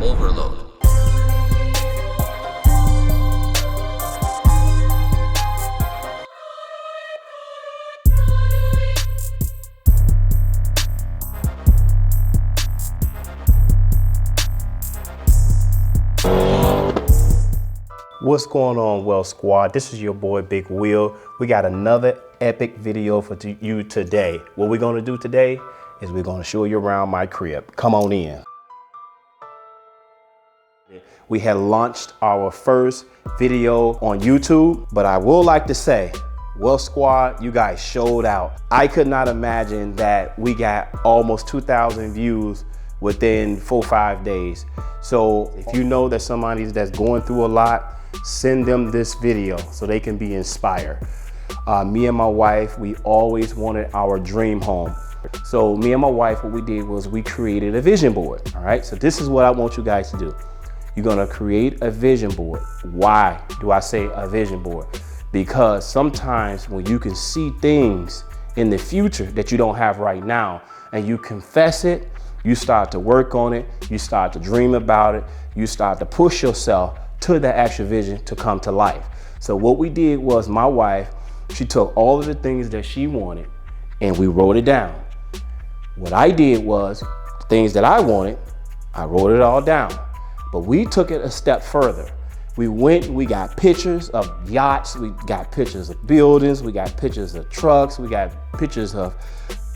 overload. What's going on, Well Squad? This is your boy Big Will. We got another epic video for you today. What we're gonna do today is we're gonna show you around my crib. Come on in. We had launched our first video on YouTube, but I will like to say, Well Squad, you guys showed out. I could not imagine that we got almost 2,000 views within 4-5 days. So if you know that somebody that's going through a lot, send them this video so they can be inspired. Me and my wife, we always wanted our dream home. So me and my wife, what we did was we created a vision board. All right, so this is what I want you guys to do. You're gonna create a vision board. Why do I say a vision board? Because sometimes when you can see things in the future that you don't have right now and you confess it, you start to work on it, you start to dream about it, you start to push yourself to the actual vision to come to life. So what we did was my wife, she took all of the things that she wanted and we wrote it down. What I did was things that I wanted, I wrote it all down, but we took it a step further. We went, we got pictures of yachts, we got pictures of buildings, we got pictures of trucks, we got pictures of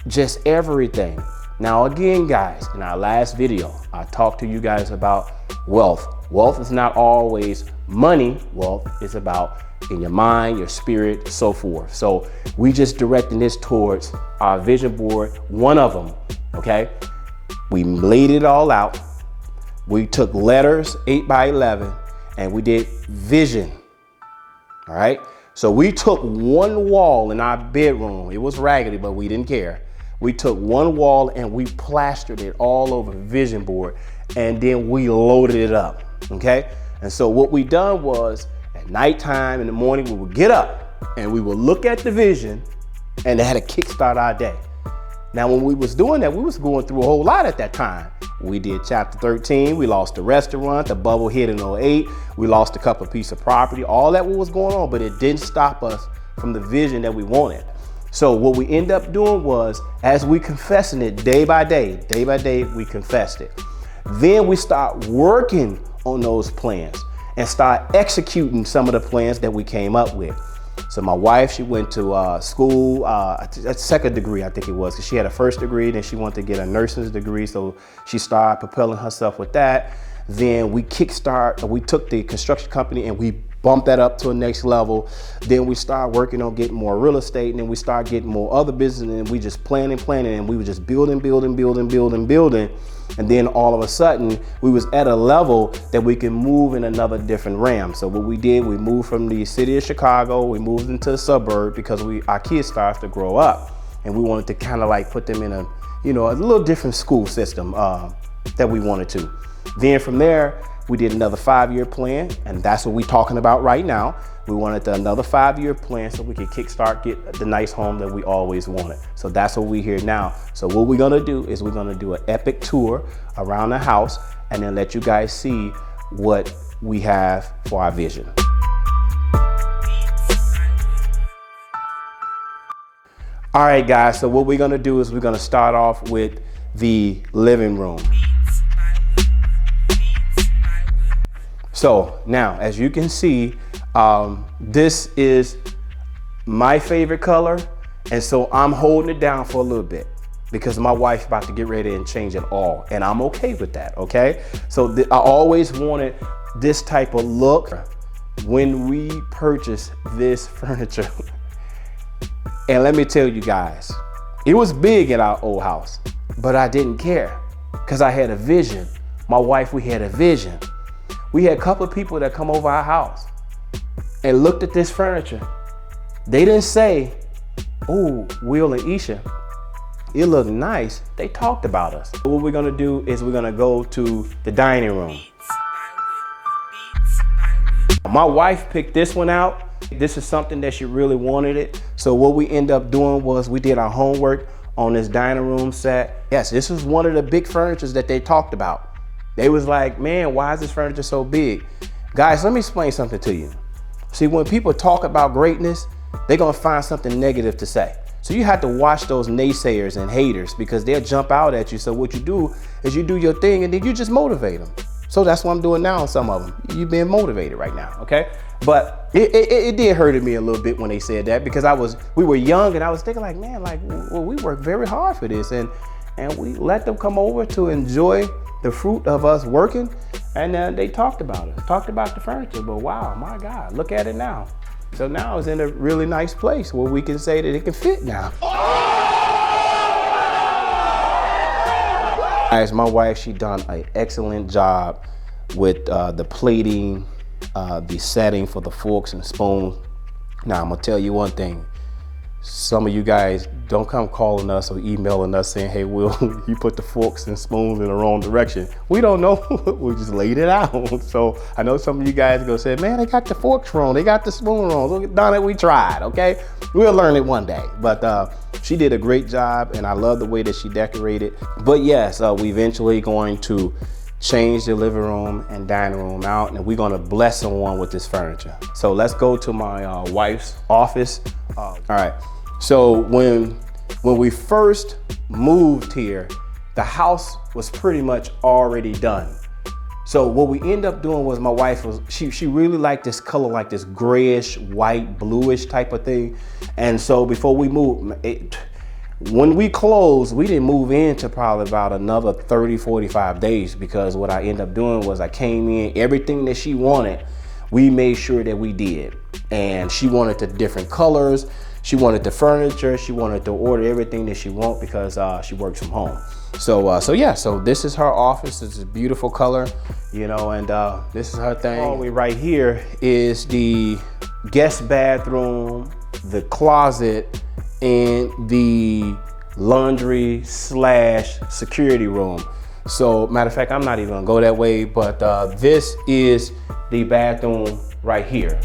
just everything. Now again, guys, in our last video, I talked to you guys about wealth. Wealth is not always money. Wealth is about in your mind, your spirit, so forth. So we just directing this towards our vision board, one of them, okay? We laid it all out. We took letters, 8 by 11, and we did vision, all right? So we took one wall in our bedroom. It was raggedy, but we didn't care. We took one wall and we plastered it all over the vision board, and then we loaded it up, okay? And so what we done was at nighttime, in the morning, we would get up and we would look at the vision and it had to kickstart our day. Now, when we was doing that, we was going through a whole lot at that time. We did chapter 13, we lost the restaurant, the bubble hit in 08, we lost a couple of pieces of property, all that was going on, but it didn't stop us from the vision that we wanted. So what we end up doing was, as we confessing it day by day, we confessed it. Then we start working on those plans and start executing some of the plans that we came up with. So my wife, she went to school, a second degree, I think it was, because she had a first degree, then she wanted to get a nursing degree, so she started propelling herself with that. Then we took the construction company and we bumped that up to a next level. Then we started working on getting more real estate, and then we started getting more other business, and we just planning, and we were just building. And then all of a sudden, we was at a level that we can move in another different realm. So what we did, we moved from the city of Chicago, we moved into the suburb because our kids started to grow up, and we wanted to kind of like put them in a little different school system that we wanted to. Then from there, we did another 5-year plan, and that's what we're talking about right now. We wanted another 5-year plan so we could kickstart, get the nice home that we always wanted. So that's what we're here now. So what we're gonna do is we're gonna do an epic tour around the house and then let you guys see what we have for our vision. All right, guys, so what we're gonna do is we're gonna start off with the living room. So now, as you can see, this is my favorite color. And so I'm holding it down for a little bit because my wife's about to get ready and change it all. And I'm okay with that, okay? So I always wanted this type of look when we purchased this furniture. And let me tell you guys, it was big in our old house, but I didn't care because I had a vision. My wife, we had a vision. We had a couple of people that come over our house and looked at this furniture. They didn't say, "Oh, Will and Isha, it looked nice." They talked about us. What we're gonna do is we're gonna go to the dining room. My wife picked this one out. This is something that she really wanted it. So what we end up doing was we did our homework on this dining room set. Yes, this was one of the big furnitures that they talked about. They was like, man, why is this furniture so big? Guys, let me explain something to you. See, when people talk about greatness, they're gonna find something negative to say. So you have to watch those naysayers and haters, because they'll jump out at you. So what you do is you do your thing and then you just motivate them. So that's what I'm doing now on some of them. You're being motivated right now, okay? But it did hurt me a little bit when they said that, because we were young and I was thinking like, man, like, well, we worked very hard for this, and we let them come over to enjoy the fruit of us working, and they talked about it, talked about the furniture. But wow, my God, look at it now. So now it's in a really nice place where we can say that it can fit now. Guys, my wife, she done an excellent job with the plating, the setting for the forks and spoons. Now, I'm gonna tell you one thing. Some of you guys don't come calling us or emailing us saying, hey, Will, you put the forks and spoons in the wrong direction. We don't know, we just laid it out. So I know some of you guys are gonna say, man, they got the forks wrong, they got the spoon wrong. Look, darn it, we tried, okay? We'll learn it one day. But she did a great job, and I love the way that she decorated. But yes, we eventually going to change the living room and dining room out, and we're gonna bless someone with this furniture. So let's go to my wife's office. All right, so when we first moved here, the house was pretty much already done. So what we ended up doing was, my wife was, she really liked this color, like this grayish, white, bluish type of thing. And so before we moved, when we closed, we didn't move in to probably about another 30, 45 days, because what I ended up doing was I came in, everything that she wanted, we made sure that we did. And she wanted the different colors, she wanted the furniture, she wanted to order everything that she wanted, because she works from home. So yeah, so this is her office. It's a beautiful color, you know, and this is her thing. All the way right here is the guest bathroom, the closet, and the laundry / security room. So matter of fact, I'm not even gonna go that way, but this is the bathroom right here.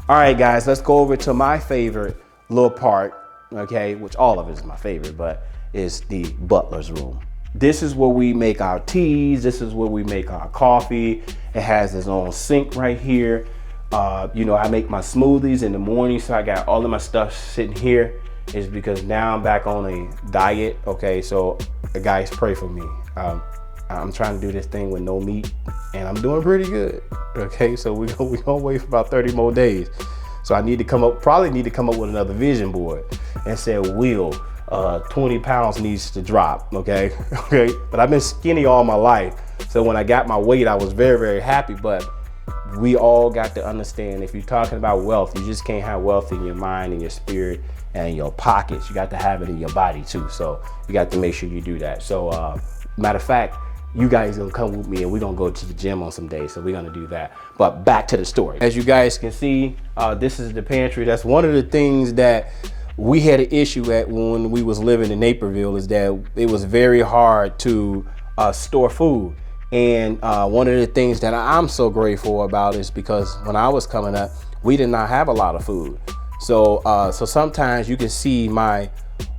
All right, guys, let's go over to my favorite little part, okay, which all of it is my favorite, but is the butler's room. This is where we make our teas. This is where we make our coffee. It has its own sink right here. You know, I make my smoothies in the morning, so I got all of my stuff sitting here. Is because now I'm back on a diet, okay? So guys, pray for me. I'm trying to do this thing with no meat, and I'm doing pretty good, okay? So we gonna wait for about 30 more days. So I need to probably need to come up with another vision board and say, Will, 20 pounds needs to drop, okay? Okay, but I've been skinny all my life. So when I got my weight, I was very, very happy, but we all got to understand, if you're talking about wealth, you just can't have wealth in your mind and your spirit and in your pockets. You got to have it in your body too. So you got to make sure you do that. So matter of fact, you guys gonna come with me and we're gonna go to the gym on some days, so we're gonna do that. But back to the story. As you guys can see, this is the pantry. That's one of the things that we had an issue at when we was living in Naperville, is that it was very hard to store food. And one of the things that I'm so grateful about is because when I was coming up, we did not have a lot of food. So so sometimes you can see my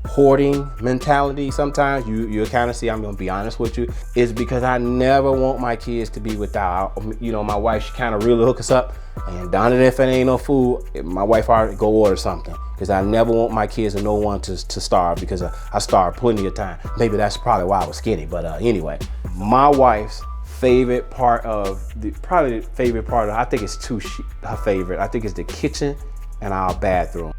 hoarding mentality. Sometimes you kind of see, I'm gonna be honest with you, is because I never want my kids to be without. You know, my wife, she kind of really hook us up, and darn it, if it ain't no food, my wife already go order something, because I never want my kids and no one to starve, because I starved plenty of time. Maybe that's probably why I was skinny, but anyway, my wife's favorite part of I think it's her favorite. I think it's the kitchen and our bathroom.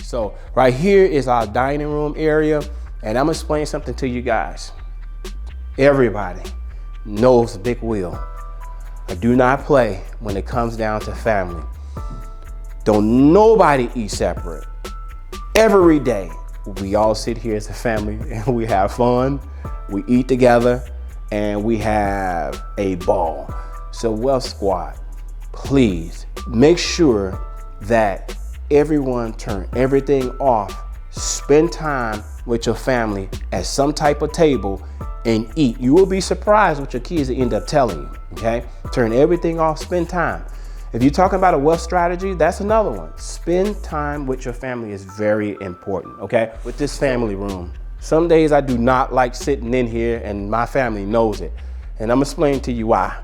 So right here is our dining room area, and I'm gonna explain something to you guys. Everybody knows Big Will. I do not play when it comes down to family. Don't nobody eat separate. Every day, we all sit here as a family and we have fun, we eat together, and we have a ball. So Wealth Squad, please make sure that everyone turn everything off spend time with your family at some type of table and eat. You will be surprised what your kids end up telling you, okay? Turn everything off, spend time. If you're talking about a wealth strategy, that's another one. Spend time with your family is very important, okay? With this family room, some days I do not like sitting in here, and my family knows it. And I'm gonna explain to you why.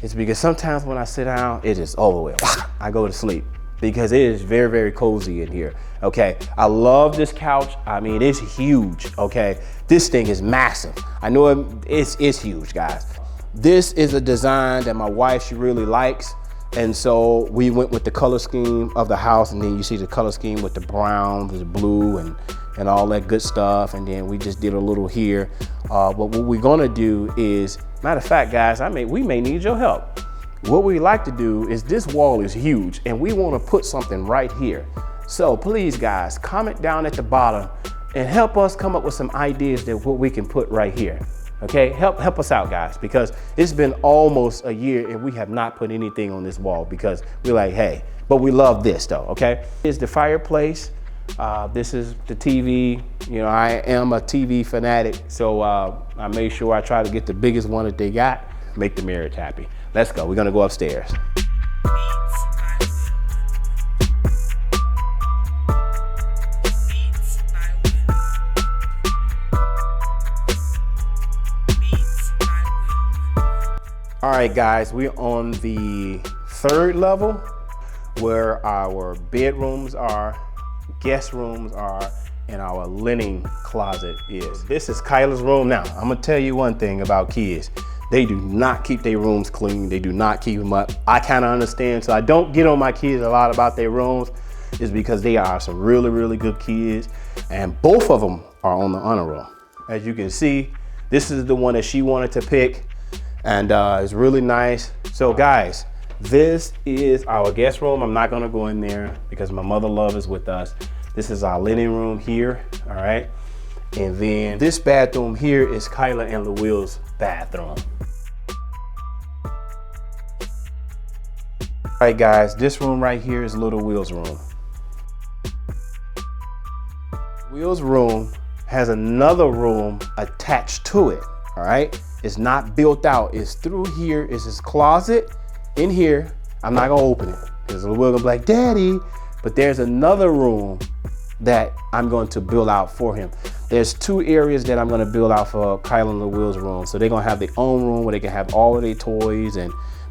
It's because sometimes when I sit down, it is over with. I go to sleep because it is very, very cozy in here, okay? I love this couch. I mean, it's huge, okay? This thing is massive. I know it's huge, guys. This is a design that my wife, she really likes. And so we went with the color scheme of the house, and then you see the color scheme with the brown, the blue, and all that good stuff. And then we just did a little here. But what we're gonna do is, matter of fact, guys, we may need your help. What we like to do is, this wall is huge and we wanna put something right here. So please, guys, comment down at the bottom and help us come up with some ideas that what we can put right here. Okay, help us out, guys, because it's been almost a year and we have not put anything on this wall because we're like, hey, but we love this though, okay? Here's the fireplace. This is the TV. You know, I am a TV fanatic, so I made sure I try to get the biggest one that they got, make the marriage happy. Let's go, we're gonna go upstairs. All right, guys, we're on the 3rd level where our bedrooms are, guest rooms are, and our linen closet is. This is Kyla's room. Now, I'm gonna tell you one thing about kids. They do not keep their rooms clean. They do not keep them up. I kind of understand, so I don't get on my kids a lot about their rooms, is because they are some really, really good kids, and both of them are on the honor roll. As you can see, this is the one that she wanted to pick, and it's really nice. So guys, this is our guest room. I'm not gonna go in there because my mother love is with us. This is our living room here, all right? And then this bathroom here is Kyla and Louille's bathroom. All right, guys, this room right here is little Will's room. Will's room has another room attached to it, all right? It's not built out, it's through here, it's his closet in here. I'm not gonna open it because Will gonna be like, Daddy, but there's another room that I'm going to build out for him. There's 2 areas that I'm gonna build out for Kyla and Will's room. So they're gonna have their own room where they can have all of their toys,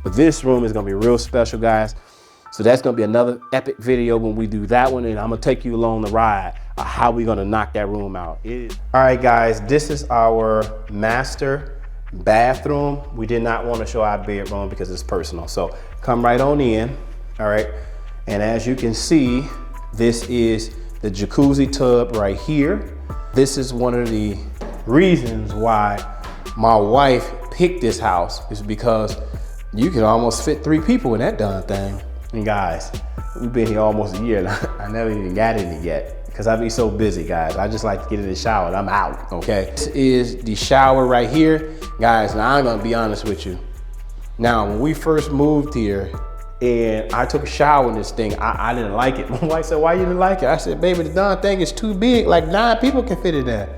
but this room is gonna be real special, guys. So that's gonna be another epic video when we do that one, and I'm gonna take you along the ride of how we're gonna knock that room out. All right, guys, this is our master bathroom. We did not want to show our bedroom because it's personal. So come right on in, all right? And as you can see, this is the jacuzzi tub right here. This is one of the reasons why my wife picked this house, is because you can almost fit 3 people in that darn thing. And guys, we've been here almost a year and I never even got in it yet because I be so busy, guys. I just like to get in the shower and I'm out, okay? This is the shower right here. Guys, now I'm gonna be honest with you. Now, when we first moved here and I took a shower in this thing, I didn't like it. My wife said, why you didn't like it? I said, baby, the darn thing is too big. Like 9 people can fit in there.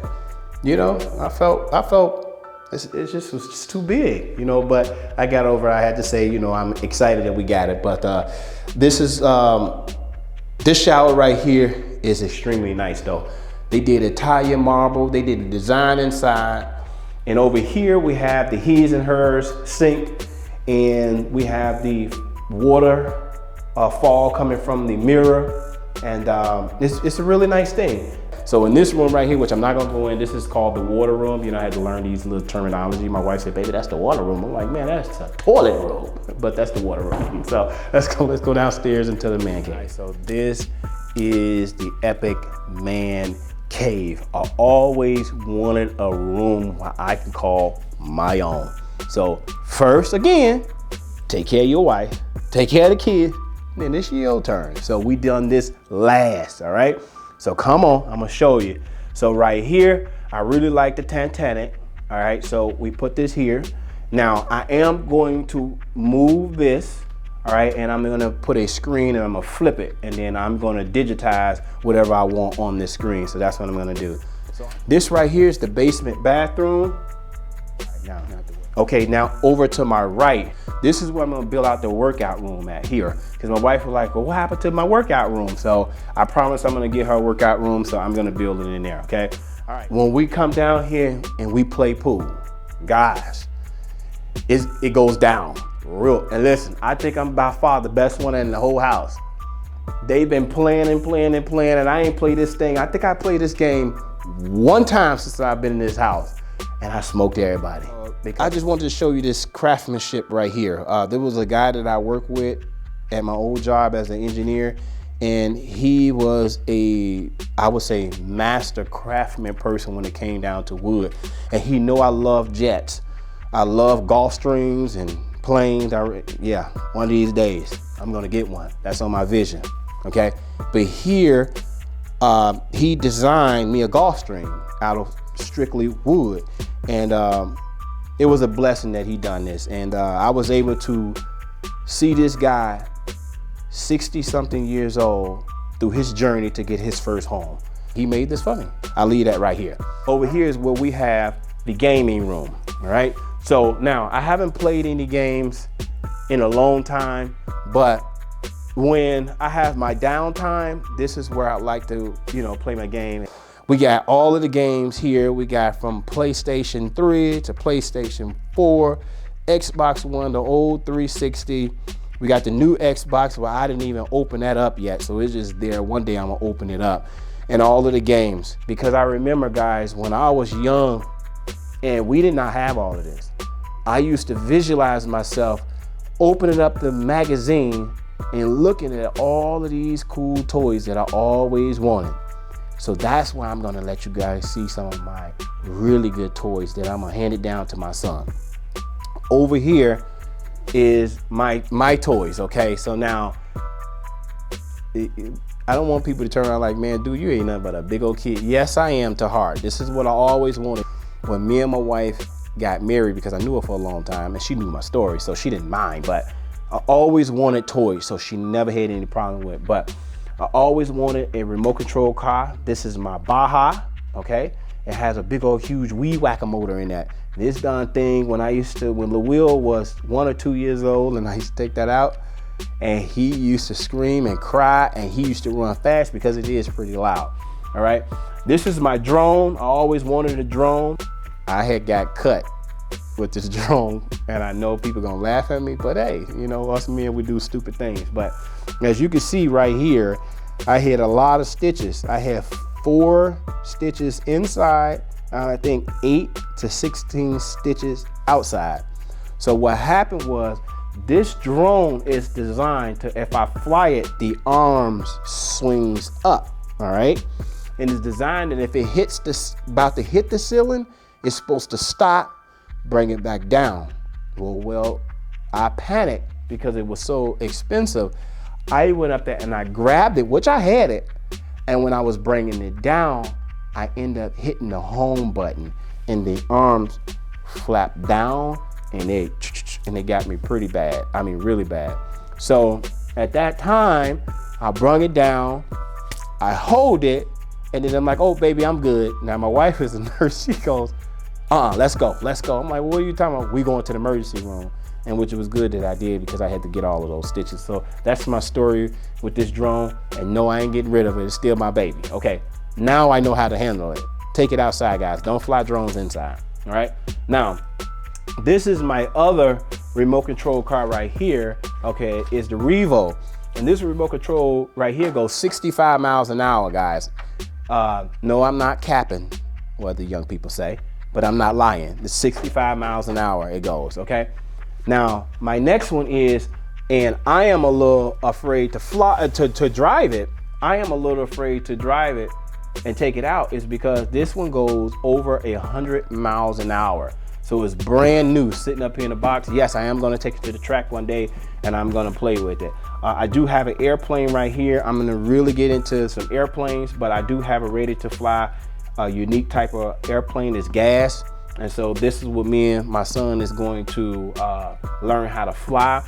You know, I felt it just was just too big, you know, but I got over it. I had to say, you know, I'm excited that we got it. But this shower right here is extremely nice though. They did Italian marble, they did the design inside. And over here we have the his and hers sink, and we have the water fall coming from the mirror. And it's a really nice thing. So in this room right here, which I'm not gonna go in, this is called the water room. You know, I had to learn these little terminology. My wife said, baby, that's the water room. I'm like, man, that's a toilet room, but that's the water room. So let's go downstairs into the man cave. Right, so this is the epic man cave. I always wanted a room where I can call my own. So first, again, take care of your wife, take care of the kids, then it's your turn. So we done this last, all right? So come on, I'm gonna show you. So right here, I really like the Titanic, all right? So we put this here. Now I am going to move this, all right? And I'm gonna put a screen and I'm gonna flip it, and then I'm gonna digitize whatever I want on this screen. So that's what I'm gonna do. So this right here is the basement bathroom. Okay, now over to my right, this is where I'm gonna build out the workout room at here. Because my wife was like, well, what happened to my workout room? So I promise I'm gonna get her a workout room, so I'm gonna build it in there, okay? All right, when we come down here and we play pool, guys, it goes down real. And listen, I think I'm by far the best one in the whole house. They've been playing and playing and playing, and I ain't played this thing. I think I played this game one time since I've been in this house, and I smoked everybody. I just wanted to show you this craftsmanship right here. There was a guy that I worked with at my old job as an engineer, and he was I would say, master craftsman person when it came down to wood. And he knew I love jets. I love Gulfstreams and planes. Yeah, one of these days, I'm gonna get one. That's on my vision, okay? But here, he designed me a Gulfstream out of strictly wood. And it was a blessing that he done this. And I was able to see this guy, 60-something years old, through his journey to get his first home. He made this for me. I'll leave that right here. Over here is where we have the gaming room, all right? So now, I haven't played any games in a long time, but when I have my downtime, this is where I like to, play my game. We got all of the games here. We got from PlayStation 3 to PlayStation 4, Xbox One, the old 360. We got the new Xbox, where I didn't even open that up yet. So it's just there. One day I'm gonna open it up. And all of the games. Because I remember, guys, when I was young and we did not have all of this, I used to visualize myself opening up the magazine and looking at all of these cool toys that I always wanted. So that's why I'm gonna let you guys see some of my really good toys that I'm gonna hand it down to my son. Over here is my toys, okay? So now, I don't want people to turn around like, man, dude, you ain't nothing but a big old kid. Yes, I am to heart. This is what I always wanted. When me and my wife got married, because I knew her for a long time, and she knew my story, so she didn't mind, but I always wanted toys, so she never had any problem with it. But I always wanted a remote control car. This is my Baja, okay? It has a big old huge weed whacker motor in that. This darn thing, when LaWill was 1 or 2 years old, and I used to take that out, and he used to scream and cry, and he used to run fast because it is pretty loud, all right? This is my drone. I always wanted a drone. I had got cut with this drone, and I know people gonna laugh at me, but hey, us men, we do stupid things. But as you can see right here, I had a lot of stitches. I have 4 stitches inside, I think 8 to 16 stitches outside. So what happened was, this drone is designed to, if I fly it, the arms swings up, all right? And it's designed that if it hits about to hit the ceiling, it's supposed to stop, bring it back down. Well, I panicked because it was so expensive. I went up there and I grabbed it, which I had it. And when I was bringing it down, I ended up hitting the home button, and the arms flapped down, and they got me pretty bad. I mean, really bad. So at that time, I brung it down, I hold it, and then I'm like, oh, baby, I'm good. Now, my wife is a nurse. She goes, let's go. I'm like, what are you talking about? We going to the emergency room. And which was good that I did, because I had to get all of those stitches. So that's my story with this drone. And no, I ain't getting rid of it. It's still my baby. Okay, now I know how to handle it. Take it outside, guys. Don't fly drones inside, all right? Now, this is my other remote control car right here, okay, is the Revo. And this remote control right here goes 65 miles an hour, guys. No, I'm not capping, what the young people say, but I'm not lying. It's 65 miles an hour it goes, okay? Now, my next one is, and I am a little afraid to drive it. I am a little afraid to drive it and take it out, is because this one goes over 100 miles an hour. So it's brand new, sitting up here in the box. Yes, I am gonna take it to the track one day, and I'm gonna play with it. I do have an airplane right here. I'm gonna really get into some airplanes, but I do have a ready to fly, a unique type of airplane. It's gas. And so this is what me and my son is going to learn how to fly.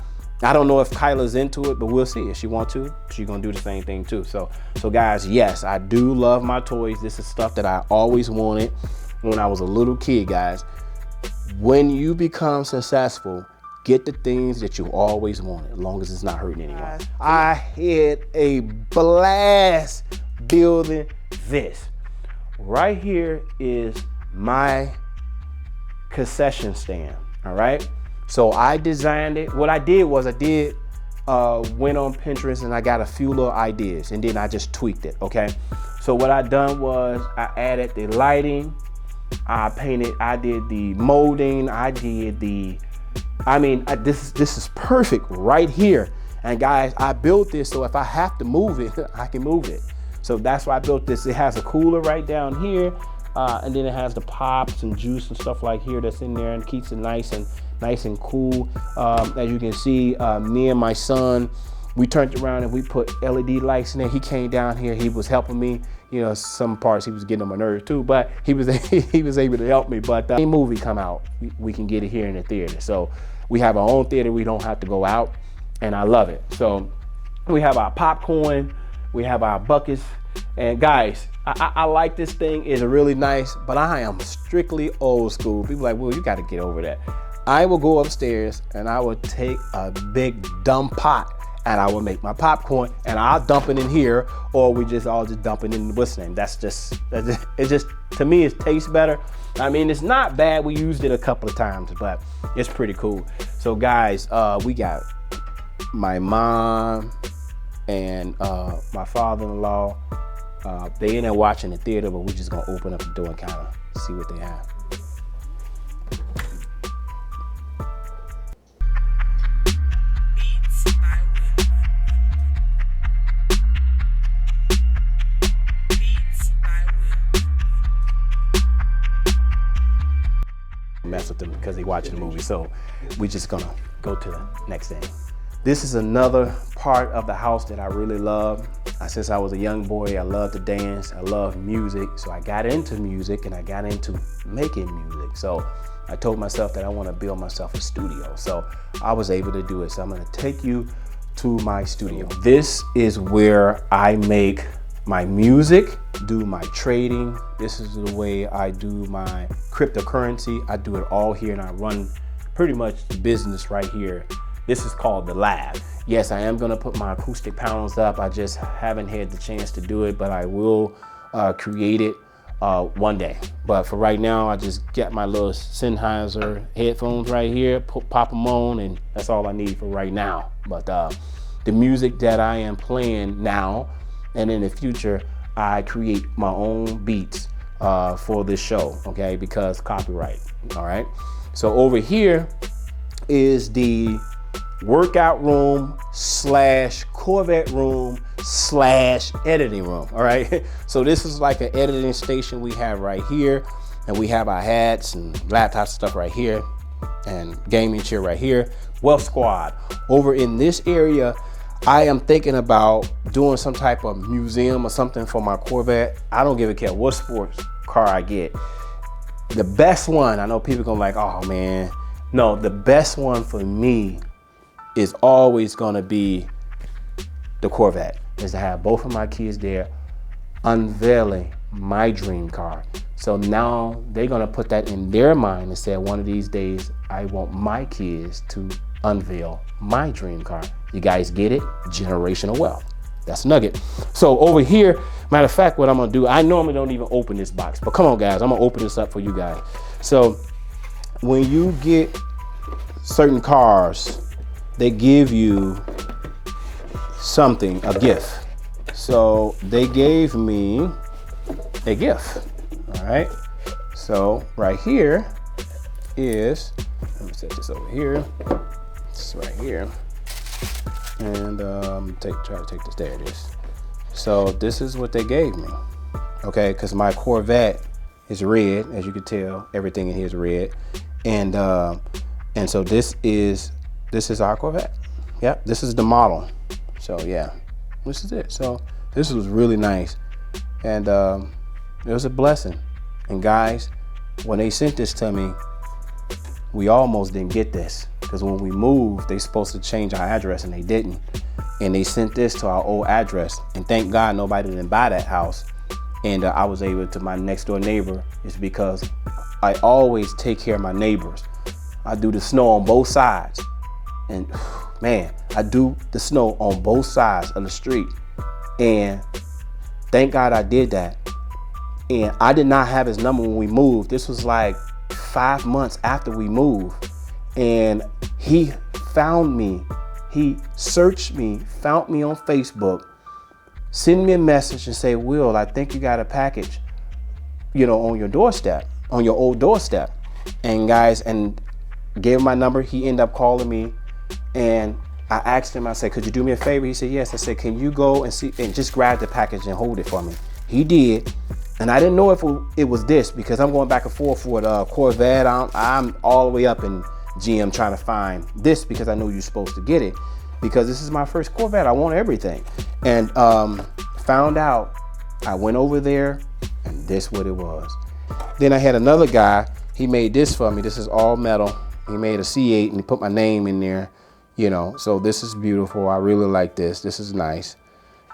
I don't know if Kyla's into it, but we'll see. If she wants to, she's gonna do the same thing too. So guys, yes, I do love my toys. This is stuff that I always wanted when I was a little kid, guys. When you become successful, get the things that you always wanted, as long as it's not hurting anyone. I had a blast building this. Right here is my concession stand, all right? So I designed it. What I did was went on Pinterest and I got a few little ideas and then I just tweaked it, okay? So what I done was I added the lighting, I did the molding, this is perfect right here. And guys, I built this so if I have to move it, I can move it. So that's why I built this. It has a cooler right down here, and then it has the pops and juice and stuff like here that's in there and keeps it nice and cool. As you can see, me and my son, we turned around and we put LED lights in there. He came down here, he was helping me. You know, some parts he was getting on my nerves too, but he was able to help me. But any movie come out, we can get it here in the theater. So we have our own theater, we don't have to go out, and I love it. So we have our popcorn, we have our buckets, and guys, I like this thing. It's really nice, but I am strictly old school. People are like, well, you got to get over that. I will go upstairs and I will take a big dumb pot and I will make my popcorn and I'll dump it in here, or we just all just dump it in what's name. It's just to me it tastes better. I mean, it's not bad. We used it a couple of times, but it's pretty cool. So guys, we got my mom and my father-in-law. They in there watching the theater, but we're just gonna open up the door and kind of see what they have. Mess with them because they watching the movie, so we're just gonna go to the next thing. This is another part of the house that I really love. Since I was a young boy, I love to dance, I love music, so I got into music and I got into making music. So I told myself that I want to build myself a studio, so I was able to do it. So I'm going to take you to my studio. This is where I make my music, do my trading. This is the way I do my cryptocurrency. I do it all here and I run pretty much the business right here. This is called the lab. Yes, I am gonna put my acoustic panels up. I just haven't had the chance to do it, but I will create it one day. But for right now, I just got my little Sennheiser headphones right here, pop them on, and that's all I need for right now. But the music that I am playing now and in the future, I create my own beats for this show, okay? Because copyright, all right? So over here is the workout room / Corvette room / editing room, all right? So this is like an editing station we have right here, and we have our hats and laptops and stuff right here, and gaming chair right here. Wealth Squad. Over in this area, I am thinking about doing some type of museum or something for my Corvette. I don't give a care what sports car I get. The best one, I know people gonna like, oh man. No, the best one for me is always gonna be the Corvette, is to have both of my kids there unveiling my dream car. So now they're gonna put that in their mind and say, one of these days, I want my kids to unveil my dream car. You guys get it? Generational wealth. That's a nugget. So over here, matter of fact, what I'm gonna do, I normally don't even open this box, but come on guys, I'm gonna open this up for you guys. So when you get certain cars, they give you something, a gift. So they gave me a gift, all right? So right here is, let me set this over here. This is right here. And try to take this, there it is. So this is what they gave me, okay? Because my Corvette is red, as you can tell, everything in here is red. And so this is our Corvette. Yep, this is the model. So yeah, this is it. So this was really nice. And it was a blessing. And guys, when they sent this to me, we almost didn't get this because when we moved, they supposed to change our address and they didn't. And they sent this to our old address. And thank God nobody didn't buy that house. And I was able to, my next door neighbor, is because I always take care of my neighbors. I do the snow on both sides. And man, I do the snow on both sides of the street. And thank God I did that. And I did not have his number when we moved. This was like 5 months after we moved. And he found me. He searched me, found me on Facebook, send me a message and say, Will, I think you got a package, you know, on your doorstep, on your old doorstep. And guys, and gave him my number. He ended up calling me, and I asked him, I said, could you do me a favor? He said, yes. I said, can you go and see and just grab the package and hold it for me? He did. And I didn't know if it was this because I'm going back and forth with Corvette. I'm all the way up in GM trying to find this because I know you're supposed to get it because this is my first Corvette. I want everything. And found out, I went over there and this what it was. Then I had another guy, he made this for me. This is all metal. He made a C8 and he put my name in there, you know, so this is beautiful. I really like this. This is nice.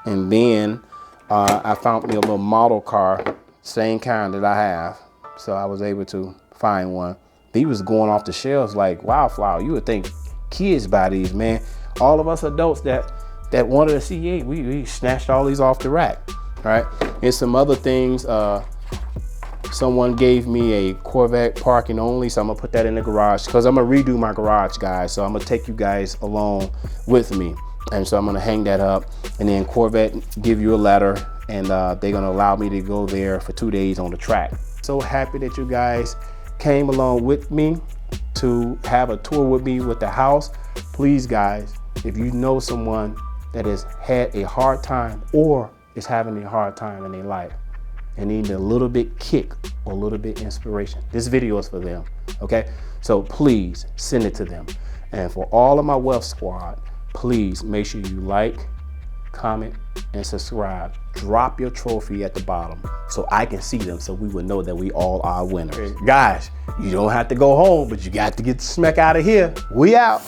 And then I found me a little model car, same kind that I have. So I was able to find one. He was going off the shelves like wildflower. You would think kids buy these, man. All of us adults that wanted a C8, we snatched all these off the rack, right? And some other things, someone gave me a Corvette parking only, so I'm gonna put that in the garage because I'm gonna redo my garage, guys. So I'm gonna take you guys along with me. And so I'm gonna hang that up, and then Corvette give you a letter, and they're gonna allow me to go there for 2 days on the track. So happy that you guys came along with me to have a tour with me with the house. Please guys, if you know someone that has had a hard time or is having a hard time in their life and need a little bit kick or a little bit inspiration, this video is for them, okay? So please send it to them. And for all of my Wealth Squad, please make sure you like, comment, and subscribe. Drop your trophy at the bottom so I can see them so we would know that we all are winners. Guys, you don't have to go home, but you got to get the smack out of here. We out.